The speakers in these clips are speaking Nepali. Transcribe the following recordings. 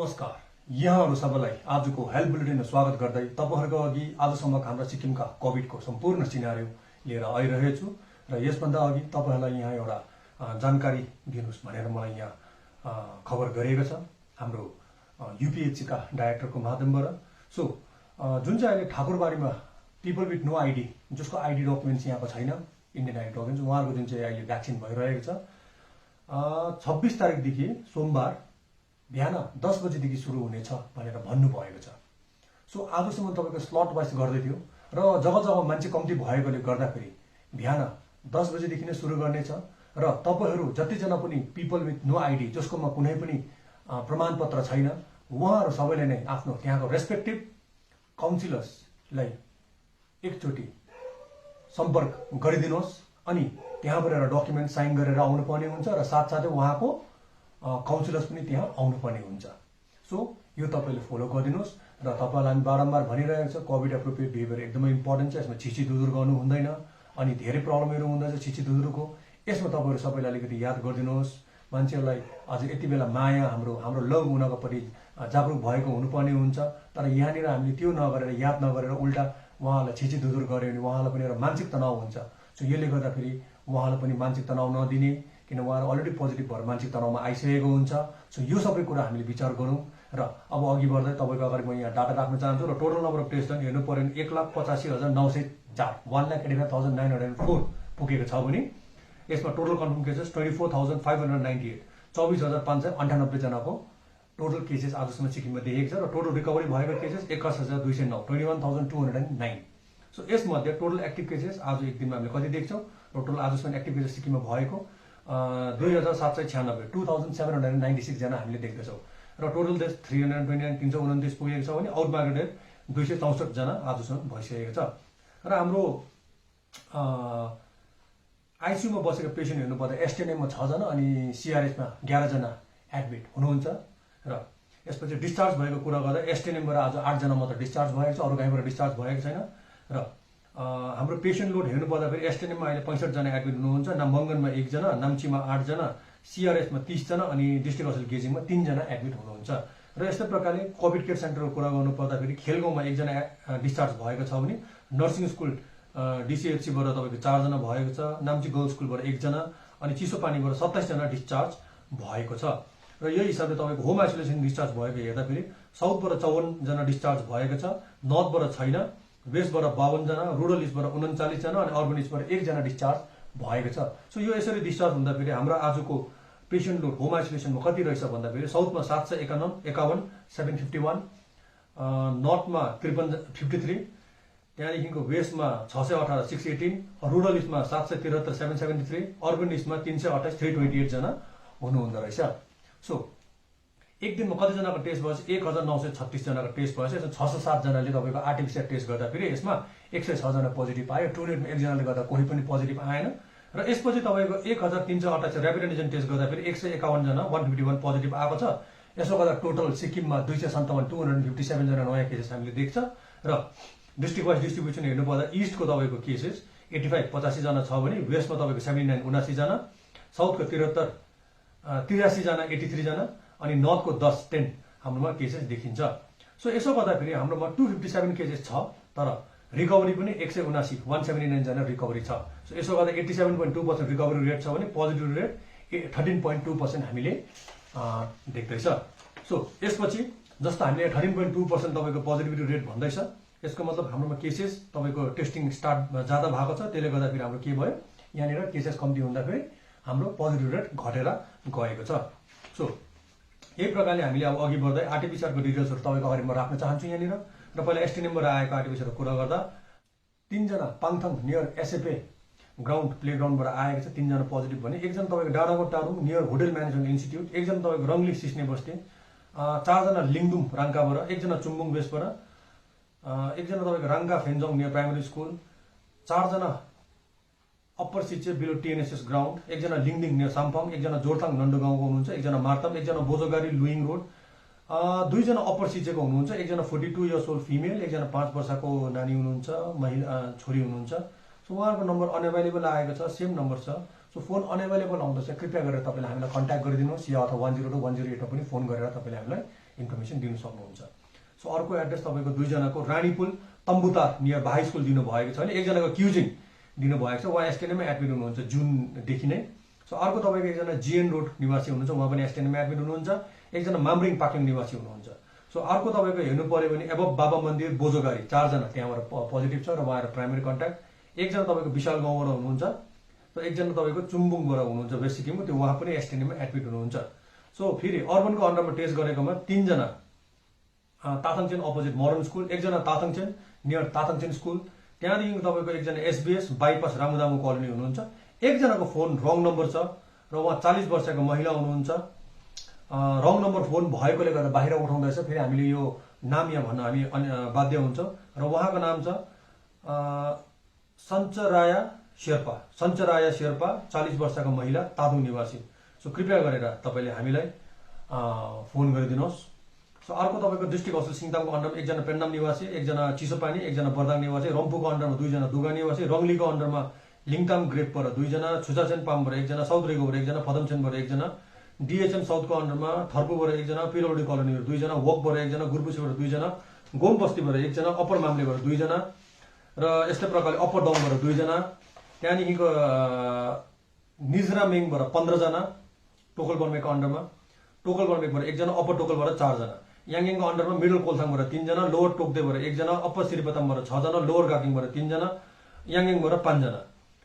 नमस्कार, यहाँहरू सबैलाई आजको हेल्थ बुलेटिनमा स्वागत गर्दै तपाईहरुको अघि आजसम्मका हाम्रा सिक्किमका कोभिडको सम्पूर्ण सिनारियो लिएर आइरहेछु र यसभन्दा अघि तपाईहरुलाई यहाँ एउटा जानकारी दिनुस् भनेर मलाई यहाँ खबर गरिएको छ हाम्रो यूपीएचसी का डाइरेक्टरको माध्यमबाट। सो जुन चाहिँ अहिले ठाकुरबाडीमा पिपल विथ नो आईडी, जसको आईडी डकुमेन्ट्स यहाँको छैन, इन्डियन आईडी डकुमेन्ट्स, उहाँहरुको जुन चाहिँ अहिले भ्याक्सिन भइरहेको छ 26 तारिकदेखि सोमबार बिहान 10 बजेदेखि सुरु हुनेछ भनेर भन्नुभएको छ। सो आजसम्म तपाईको स्लट वाइज गर्दै थियो र जब जब मान्छे कम्ती भएकोले गर्दाखेरि बिहान 10 बजेदेखि नै सुरु गर्नेछ र तपाईहरु जतिजना पनि पिपल विथ नो आईडी, जसकोमा कुनै पनि प्रमाणपत्र छैन, उहाँहरु सबैले नै आफ्नो त्यहाँको रेस्पेक्टिभ काउन्सिलर्सलाई एकचोटी सम्पर्क गरिदिनुहोस् अनि त्यहाँबाट डकुमेन्ट साइन गरेर आउनुपर्ने हुन्छ र साथसाथै उहाँको काउन्सिलर्स पनि त्यहाँ आउनुपर्ने हुन्छ। सो यो तपाईले फलो गरिदिनुहोस् र तपाईलाई हामी बारम्बार भनिरहेको छ, कोभिड एप्रोप्रिएट बिहेभियर एकदमै इम्पोर्टेन्ट छ। यसमा छिछि दुदुर गर्नु हुँदैन अनि धेरै प्रब्लमहरु हुँदैछ छिछि दुदुरको। यसमा तपाईहरु सबैले अलिकति याद गरिदिनुहोस्। मान्छेहरुलाई आज यति बेला माया हाम्रो लभ हुनको परि जागरुक भएको हुनुपर्ने हुन्छ, तर यहाँनिर हामीले त्यो नगरेर याद नगरेर उल्टा उहाँलाई छिछि दुदुर गर्यो भने उहाँलाई पनि एउटा मानसिक तनाव हुन्छ। सो यसले गर्दाखेरि उहाँलाई पनि मानसिक तनाव नदिने, किन उहाँहरु अलरेडी पोजिटिभ भएर मानसिक तनावमा आइसकेको हुन्छ। सो यो सबै कुरा हामीले विचार गरौँ र अब अघि बढ्दै तपाईको अगाडि म यहाँ डाटा राख्न चाहन्छु र टोटल नम्बर अफ टेस्ट हेर्नु पर्यो भने 1,85,904 1,85,904 पुगेको छ भने यसमा टोटल कन्फर्म केसेस 24,598 24,598 जनाको टोटल केसेस आजसम्म सिक्किममा देखिएको छ र टोटल रिकभरी भएको केसेस 21,209 21,209। सो यसमध्ये टोटल एक्टिभ केसेस आज एक दिनमा हामीले कति देख्छौँ र टोटल आजसम्म एक्टिभ केसेस सिक्किममा भएको 2,796 2,796 जना हामीले देख्दछौँ र टोटल डेथ 329 329 पुगेको छ भने आउट मार्केट 264 जना आजसम्म भइसकेको छ। र हाम्रो आइसियूमा बसेको पेसेन्ट हेर्नुपर्दा एसटिएनएममा 6 जना अनि सीआरएचमा 11 जना एडमिट हुनुहुन्छ र यसपछि डिस्चार्ज भएको कुरा गर्दा एसटिएनएमबाट आज 8 जना मात्र डिस्चार्ज भएको छ, अरु कहीँबाट डिस्चार्ज भएको छैन। र हाम्रो पेसेन्ट लोड हेर्नुपर्दा फेरि एसटिएनएममा अहिले 65 जना एडमिट हुनुहुन्छ, नामबङ्गनमा 1 जना, नाम्चीमा 8 जना, सीआरएचमा 30 जना अनि डिस्ट्रिक्ट हस्पिटल गेजिङमा 3 जना एडमिट हुनुहुन्छ। र यस्तै प्रकारले कोभिड केयर सेन्टरको कुरा गर्नुपर्दा फेरि खेलगाउँमा 1 जना डिस्चार्ज भएको छ भने नर्सिङ स्कुल डीसीएचसीबाट तपाईको 4 जना भएको छ, नाम्ची गर्ल्स स्कुलबाट 1 जना अनि चिसोपानीबाट 27 जना डिस्चार्ज भएको छ। र यही हिसाबले तपाईको होम आइसोलेसन डिस्चार्ज भएको हेर्दाखेरि साउथबाट 54 जना डिस्चार्ज भएको छ, नर्थबाट छैन, वेस्टबाट 52 जना, रुरल इस्टबाट 39 जना अनि अर्बन इस्टबाट 1 जना डिस्चार्ज भएको छ। सो यो यसरी डिस्चार्ज हुँदा फेरि हाम्रो आजको पेसेन्ट लोड होम आइसोलेसनमा कति रहेछ भन्दा फेरि साउथमा 751 751, नर्थमा 53 त्यहाँदेखिको वेस्टमा 618 618, रुरल इस्टमा 773 773, अर्बन इस्टमा 328 328 जना हुनुहुँदो रहेछ। सो एक दिनमा कति जनाको टेस्ट भएछ 1,936 जनाको टेस्ट भएछ। यसमा 607 जनाले तपाईको आरटीपीसीआर टेस्ट गर्दा फेरि यसमा 106 जना पोजिटिभ आयो, टुनेटमा 1 जनाले गर्दा कोही पनि पोजिटिभ आएन। र यसपछि तपाईको 1,328 र्यापिड एन्टिजन टेस्ट गर्दा फेरि 151 जना 151 पोजिटिभ आएको छ। यसो गर्दा टोटल सिक्किममा 257 257 जना नयाँ केसेस हामीले देख्छ। र डिस्ट्रिक्ट वाइज डिस्ट्रिब्युसन हेर्नुपर्दा इस्टको तपाईको केसेस 85 85 जना छ भने वेस्टमा तपाईको 79 79 जना, साउथको 83 जना 83 जना अनि नर्थको 10 हाम्रोमा केसेस देखिन्छ। सो यसो गर्दाखेरि हाम्रोमा 257 केसेस छ तर रिकभरी पनि 179 179 जना रिकभरी छ। सो यसो गर्दा 87.2% रिकभरी रेट छ भने पोजिटिभ रेट 13.2% हामीले देख्दैछ। सो यसपछि जस्तो हामीले 13.2% तपाईको पोजिटिभिटी रेट भन्दैछ, यसको मतलब हाम्रोमा केसेस तपाईको टेस्टिङ स्टार्ट ज्यादा भएको छ, त्यसले गर्दाखेरि हाम्रो के भयो यहाँनिर केसेस कम्ती हुँदाखेरि हाम्रो पोजिटिभ रेट घटेर गएको छ। सो यही प्रकारले हामीले अब अघि बढ्दै आरटीपीसीआरको डिटेल्सहरु तपाईको अगाडि म राख्न चाहन्छु यहाँनिर। र पहिला एसटिएनएमबाट आएको आरटीपीसीआरको कुरा गर्दा 3 जना पाङथङ नियर एसएफए ग्राउन्ड प्लेग्राउन्डबाट आएको छ, 3 जना पोजिटिभ भने 1 जना तपाईको Dandakot टारुङ near hotel management institute, 1 जना तपाईको रङ्गली सिस्ने बस्ती, 4 जना लिङदुम राङ्काबाट, 1 जना चुम्बुङ वेस्टबाट, 1 जना तपाईको राङ्गा फेन्जोङ नियर प्राइमरी स्कुल, 4 जना अप्पर सिचे बिलो टीएनएसएस ग्राउन्ड, 1 जना लिङदिङ नियर साम्पाङ, 1 जना जोरथाङ नन्डगाउँको हुनुहुन्छ, 1 जना मार्तम, 1 जना बोजोगारी लुइङ रोड, 2 जना अप्पर सिचेको हुनुहुन्छ, 1 जना 42 इयर्स ओल्ड फिमेल, 1 जना 5 वर्षको नानी हुनुहुन्छ, महिला छोरी हुनुहुन्छ। सो उहाँको नम्बर अनअभाइलेबल आएको छ, सेम नम्बर छ। सो फोन अनअभाइलेबल आउँदछ कृपया गरेर तपाईले हामीलाई कन्ट्याक्ट गरिदिनुहोस् या अथवा 102 108 मा पनि फोन गरेर तपाईले हामीलाई इन्फर्मेसन दिन सक्नुहुन्छ। सो अर्को एड्रेस तपाईँको दुईजनाको रानीपुल तम्बुतार नियर हाई स्कुल दिनुभएको छ भने एकजनाको क्युजिङ दिनुभएको छ, उहाँ एसटिएनएममा एडमिट हुनुहुन्छ जुनदेखि नै। सो अर्को तपाईँको एकजना जिएन रोड निवासी हुनुहुन्छ, उहाँ पनि एसटिएनएममा एडमिट हुनुहुन्छ। एकजना मामरिङ पाक्योङ निवासी हुनुहुन्छ। सो अर्को तपाईँको हेर्नु पर्यो भने एबभ बाबा मन्दिर बोजोगारी 4 जना त्यहाँबाट पोजिटिभ छ र उहाँहरू प्राइमेरी कन्ट्याक्ट। एकजना तपाईँको विशाल गाउँबाट हुनुहुन्छ र एकजना तपाईँको चुम्बुङबाट हुनुहुन्छ वेस्ट सिक्किमको, त्यो उहाँ पनि एसटिएनएममा एडमिट हुनुहुन्छ। सो फेरि अर्बनको अन्डरमा टेस्ट गरेकोमा 3 जना ताथङचेन अपोजिट मोडर्न स्कुल, एकजना ताथङचेन नियर ताथङचेन स्कुल, त्यहाँदेखि तपाईँको एकजना एसबिएस बाइपास रामुदामु कलोनी हुनुहुन्छ। एकजनाको फोन रङ नम्बर छ र उहाँ 40 वर्षको महिला हुनुहुन्छ। रङ नम्बर फोन भएकोले गर्दा बाहिर उठाउँदैछ, फेरि हामीले यो नाम यहाँ भन्न हामी बाध्य हुन्छौँ र उहाँको नाम छ सञ्चराया शेर्पा 40 वर्षको महिला तादुङ निवासी। सो कृपया गरेर तपाईँले हामीलाई फोन गरिदिनुहोस्। सो अर्को तपाईँको डिस्ट्रिक्ट हस्पिटल सिङतामको अन्डरमा एकजना पेन्डाम निवासी, एकजना चिसोपानी, एकजना बर्दाङ निवासी, रम्फूको अन्डरमा 2 जना दुगा निवासी, रङ्लीको अन्डरमा लिङताम ग्रेपबाट 2 जना, छुचाचेन पामबाट 1 जना, साउथ रेगोबाट 1 जना, फदमचेनबाट 1 जना, डिएचएम साउथको अन्डरमा थर्पुबाट 1 जना, पिरोडी कलोनीबाट 2 जना, वकबाट 1 जना, गुरबुसीबाट 2 जना, गोम बस्तीबाट 1 जना, अप्पर मामलेबाट 2 जना र यस्तै प्रकारले अप्पर दाङबाट 2 जना, त्यहाँदेखिको निजरामेङबाट 15 जना टोकल बर्मेको अन्डरमा, टोकल बर्मेकबाट 1 जना, अप्पर टोकलबाट 4 जना, याङयाङको अन्डरमा मिडल कोलथाङबाट 3 जना, लोवर टोक्देबाट 1 जना, अप्पर सिरिपतामबाट 6 जना, लोवर गाकिङबाट 3 जना, याङयाङबाट 5 जना।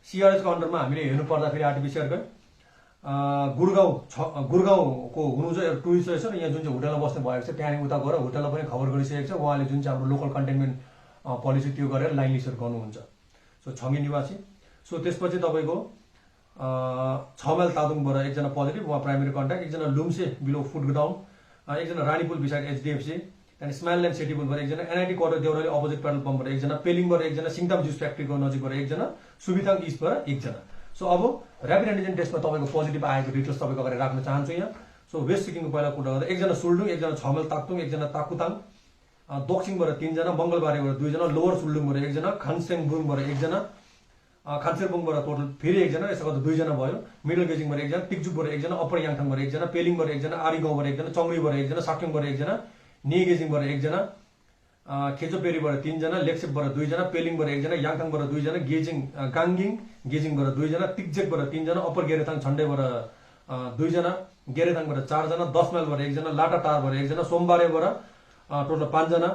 सिआरएचको अन्डरमा हामीले हेर्नु पर्दाखेरि आरटिपिसिआरकै गुडगाउँको हुनु चाहिँ टुरिस्ट रहेछ र यहाँ जुन चाहिँ होटलमा बस्नु भएको छ त्यहाँदेखि उता गएर होटललाई पनि खबर गरिसकेको छ, उहाँले जुन चाहिँ हाम्रो लोकल कन्टेनमेन्ट पोलिसी त्यो गरेर लाइन लिस्टहरू गर्नुहुन्छ। सो छङ्गे निवासी। सो त्यसपछि तपाईँको 6 माइल तादुङबाट 1 जना पोजिटिभ, उहाँ प्राइमेरी कन्ट्याक्ट, एकजना लुम्से बिलो फुट डाउन, एकजना रानीपुल बिसाइड एचडिएफसी, त्यहाँदेखि स्माइल ल्यान्ड सिटीपुलबाट 1 जना, NIT quarter Deurali opposite petrol पम्पबाट 1 जना, पेलिङबाट 1 जना, सिङताम जुस फ्याक्ट्रीको नजिकबाट 1 जना, सुबिथाङ इस्टबाट 1 जना। सो अब ऱ्यापिड एन्टिजेन टेस्टमा तपाईँको पोजिटिभ आएको डिटेल्स तपाईँको अगाडि राख्न चाहन्छु यहाँ। सो वेस्ट सिक्किमको पहिला कुरा गर्दा 1 जना सुल्डुङ, 1 जना 6 माइल ताक्तुङ, 1 जना ताकुताङ, दोक्सिङबाट 3 जना, मङ्गलबारेबाट 2 जना, लोवर सुल्डुङबाट 1 जना, खानसेङबुङबाट 1 जना, खानसेरबुङबाट टोटल फेरि 1 जना, यसो गर्दा 2 जना भयो, मिडल गेजिङबाट 1 जना, टिकजुकबाट 1 जना, अप्पर याङथाङबाट 1 जना, पेलिङबाट 1 जना, आरी गाउँबाट 1 जना, चङ्ग्रीबाट 1 जना, साक्योङबाट 1 जना, निए गेजिङबाट 1 जना, खेचोपेरीबाट 3 जना, लेक्सेपबाट 2 जना, पेलिङबाट 1 जना, याङथाङबाट 2 जना, गाङ्गिङ गेजिङबाट 2 जना, टिकजेकबाट 3 जना, अप्पर गेरेथाङ छन्डेबाट 2 जना, गेरेथाङबाट 4 जना, 10 माइलबाट 1 जना, लाटाटारबाट 1 जना, सोमबारेबाट टोटल 5 जना,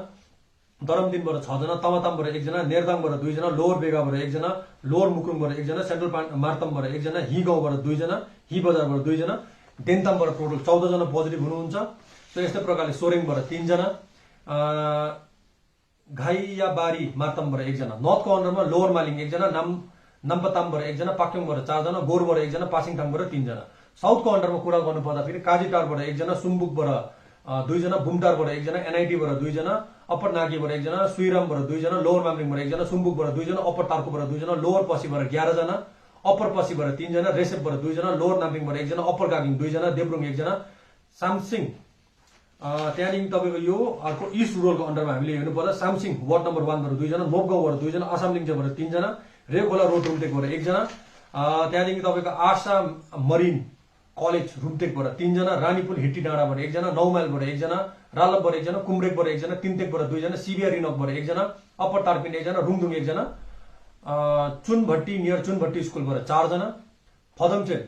दरमदिनबाट 6 जना, तमातामबाट 1 जना, नेरदाङबाट 2 जना, लोवर बेगाबाट 1 जना, लोवर मुक्रुङबाट 1 जना, सेन्ट्रल मार्तमबाट 1 जना, हि गाउँबाट 2 जना, हि बजारबाट 2 जना, देन्तामबाट टोटल 14 जना पोजिटिभ हुनुहुन्छ। सो यस्तै प्रकारले सोरेङबाट 3 जना, घाइयाबारी मार्तमबाट 1 जना, नर्थको अन्डरमा लोवर मालिङ 1 जना, नाम्पतामबाट 1 जना, पाक्योङबाट 4 जना, गोरबाट 1 जना, पासिङथाङबाट 3 जना। साउथको अन्डरमा कुरा गर्नु पर्दाखेरि काजीटारबाट 1 जना, सुम्बुकबाट 2 जना, बुमटारबाट 1 जना, एनआइटीबाट 2 जना, अप्पर नागीबाट 1 जना, सुइरामबाट 2 जना, लोवर मामलिङबाट 1 जना, सुम्बुकबाट 2 जना, अप्पर तार्कुबाट 2 जना, लोवर पसीबाट 11 जना, अप्पर पसीबाट 3 जना, रेसेपबाट 2 जना, लोवर नाम्पिङबाट 1 जना, अप्पर गागिङ 2 जना, देब्रुङ 1 जना, सामसिङ त्यहाँदेखि तपाईँको यो अर्को इस्ट रुरलको अन्डरमा हामीले हेर्नु पर्दा सामसिङ वार्ड नम्बर 1 बाट 2 जना, नोपगाउँबाट 2 जना, आसामलिङबाट 3 जना, रेखोला रोड रुमटेकबाट 1 जना, त्यहाँदेखि तपाईँको आशा मरिन कलेज रुमटेकबाट 3 जना, रानीपुल हिट्टी डाँडाबाट 1 जना, 9 माइलबाट 1 जना, रालपबाट 1 जना, कुम्रेकबाट 1 जना, तिनतेकबाट 2 जना, सिबिआर रिनकबाट 1 जना, अप्पर टार्पिन 1 जना, रुङदुङ 1 जना, चुनभट्टी नियर चुनभट्टी स्कुलबाट 4 जना, फदमचेन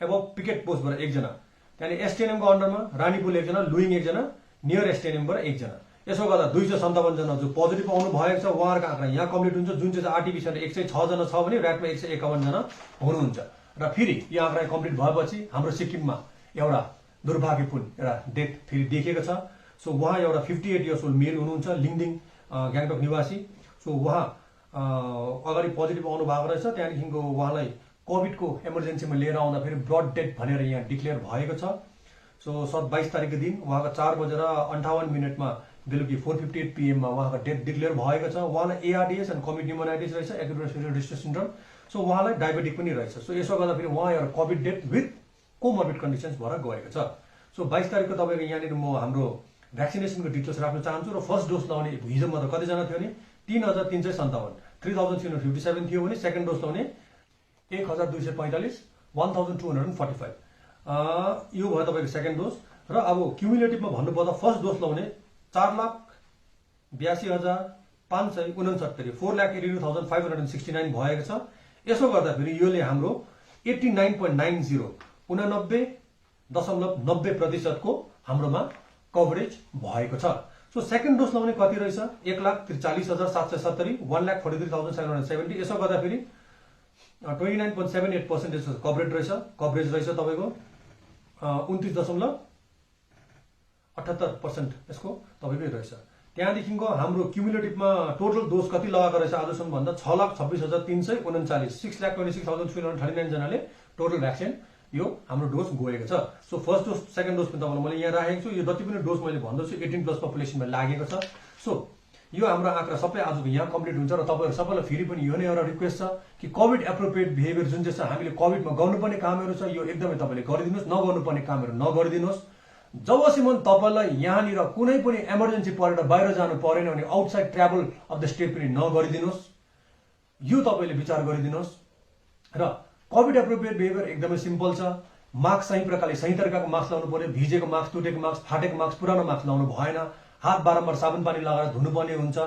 एबभ पिकेट पोस्टबाट 1 जना, त्यहाँदेखि एसटिएनएमको अन्डरमा रानीपुल 1 जना, लुइङ 1 जना, नियर एसटिएनएमबाट 1 जना। यसो गर्दा 257 जना जो पोजिटिभ आउनु भएको छ उहाँहरूको आँकडा यहाँ कम्प्लिट हुन्छ, जुन चाहिँ आरटिपिसिआर 106 जना छ भने ऱ्याटमा 151 जना हुनुहुन्छ। र फेरि यो आँकडा कम्प्लिट भएपछि हाम्रो सिक्किममा एउटा दुर्भाग्यपूर्ण एउटा डेथ फेरि देखिएको छ। सो उहाँ एउटा 58 इयर्स ओल्ड मेल हुनुहुन्छ, लिङदिङ ग्याङटक निवासी। सो उहाँ अगाडि पोजिटिभ आउनु भएको रहेछ, त्यहाँदेखिको उहाँलाई कोभिडको इमर्जेन्सीमा लिएर आउँदा फेरि ब्लड डेथ भनेर यहाँ डिक्लेयर भएको छ। सो 22 तारिकको दिन उहाँको 4:58 बेलुकी 4:58 PM मा उहाँको डेथ डिक्लेयर भएको छ। उहाँलाई एआरडिएस एन्ड कमिट न्युमोनाइटिस रहेछ, acute respiratory distress syndrome. So उहाँलाई डायबेटिक पनि रहेछ। सो यसो गर्दा फेरि उहाँ एउटा covid death with comorbid conditions भएर गएको छ। सो 22 तारिकको तपाईँको यहाँनिर म हाम्रो भ्याक्सिनेसनको डिटेल्स राख्न चाहन्छु। र फर्स्ट डोज लाउने हिजोमा त कतिजना थियो भने 3357 3357 थियो भने सेकेन्ड डोज लाउने 1245 1245 यो भयो तपाईँको सेकेन्ड डोज। र अब क्युमुलेटिभमा भन्नुपर्दा फर्स्ट डोज लगाउने 4,82,569 4,82,569 भएको छ। यसो गर्दाखेरि योले हाम्रो 89.90 89.90% हाम्रोमा कभरेज भएको छ। सो सेकेन्ड डोज लगाउने कति रहेछ 1,43,770 1,43,770। यसो गर्दाखेरि 29.78% कभरेज रहेछ तपाईँको 29.78% यसको तपाईँकै रहेछ। त्यहाँदेखिको हाम्रो क्युमुलेटिभमा टोटल डोज कति लगाएको रहेछ आजसम्म भन्दा 6,26,339 6,26,339 जनाले टोटल भ्याक्सिन यो हाम्रो डोज गएको छ। So first dose second dose पनि तपाईँलाई मैले यहाँ राखेको छु। यो जति पनि डोज मैले भन्दैछु 18+ पपुलेसनमा लागेको छ। सो यो हाम्रो आँकडा सबै आजको यहाँ कम्प्लिट हुन्छ र तपाईँहरू सबैलाई फेरि पनि यो नै एउटा रिक्वेस्ट छ कि कोभिड एप्रोप्रिएट बिहेभियर जुन चाहिँ छ हामीले कोभिडमा गर्नुपर्ने कामहरू छ यो एकदमै तपाईँले गरिदिनुहोस्, नगर्नुपर्ने कामहरू नगरिदिनुहोस्। जबसम्म तपाईँलाई यहाँनिर कुनै पनि इमर्जेन्सी परेर बाहिर जानु परेन भने outside travel of the state पनि नगरिदिनुहोस्। यो तपाईँले विचार गरिदिनुहोस्। र कोभिड एप्रोप्रिएट बिहेभियर एकदमै सिम्पल छ। मास्क सही प्रकारले सही तरिकाको मास्क लाउनु पर्यो। भिजेको मास्क, टुटेको मास्क, फाटेको मास्क, पुरानो मास्क लाउनु भएन। हात बारम्बार साबुन पानी लगाएर धुनुपर्ने हुन्छ।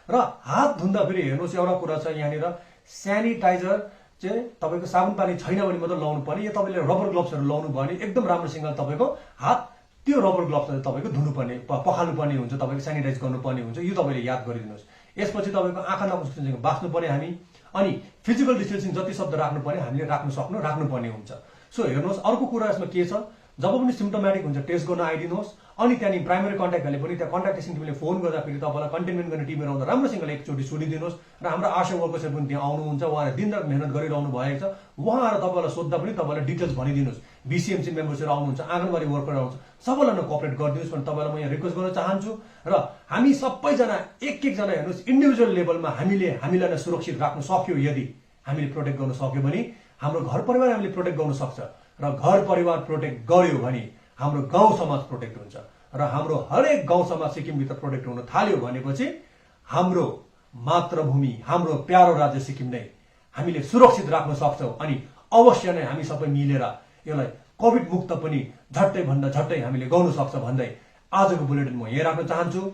र हात धुँदा फेरि हेर्नुहोस् एउटा कुरा छ यहाँनिर सेनिटाइजर चाहिँ तपाईँको साबुन पानी छैन भने मात्र लाउनु पर्ने। यो तपाईँले रबर ग्लोभ्सहरू लाउनु भयो भने एकदम राम्रोसँग तपाईँको हात त्यो रबर ग्लोभ्सहरू तपाईँको धुनुपर्ने पखाल्नुपर्ने हुन्छ, तपाईँको सेनिटाइज गर्नुपर्ने हुन्छ। यो तपाईँले याद गरिदिनुहोस्। यसपछि तपाईँको आँखा नाकको बाँच्नु पर्ने हामी। अनि फिजिकल डिस्टेन्सिङ जति शब्द राख्नुपर्ने हामीले राख्नुपर्ने हुन्छ। सो हेर्नुहोस् अर्को कुरा यसमा के छ, जब पनि सिम्टोमेटिक हुन्छ टेस्ट गर्न आइदिनुहोस्। अनि त्यहाँदेखि प्राइमरी कन्ट्याक्टहरूले पनि त्यहाँ कन्ट्याक्ट टेस्टिङ टिमले फोन गर्दाखेरि तपाईँलाई कन्टेनमेन्ट गर्ने टिमहरू आउँदा राम्रोसँगले एकचोटि सुनिदिनुहोस्। र हाम्रो आशा वर्कर्सहरू पनि त्यहाँ आउनुहुन्छ, उहाँहरू दिनरात मेहनत गरिरहनु भएको छ। उहाँहरू तपाईँलाई सोद्धा पनि तपाईँलाई डिटेल्स भनिदिनुहोस्। BCMC मेम्बर्सहरू आउनुहुन्छ, आँगनबाडी वर्कर आउँछ, सबैलाई न कोअपरेट गरिदिनुहोस् भने तपाईँलाई म यहाँ रिक्वेस्ट गर्न चाहन्छु। र हामी सबैजना एक एकजना हेर्नुहोस् इन्डिभिजुअल लेभलमा हामीलाई नै सुरक्षित राख्न सक्यो, यदि हामीले प्रोटेक्ट गर्न सक्यो भने हाम्रो घर परिवार हामीले प्रोटेक्ट गर्न सक्छ। र घर परिवार प्रोटेक्ट गर्यो भने हाम्रो गाउँ समाज प्रोटेक्ट हुन्छ। र हाम्रो हरेक गाउँ समाज सिक्किमभित्र प्रोटेक्ट हुन थाल्यो भनेपछि हाम्रो मातृभूमि, हाम्रो प्यारो राज्य सिक्किम नै हामीले सुरक्षित राख्न सक्छौँ। अनि अवश्य नै हामी सबै मिलेर यसलाई कोभिड मुक्त पनि झट्टै भन्दा झट्टै हामीले गर्नु सक्छ भन्दै आजको बुलेटिन म यहाँ राख्न चाहन्छु।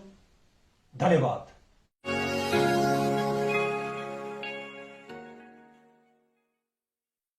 धन्यवाद।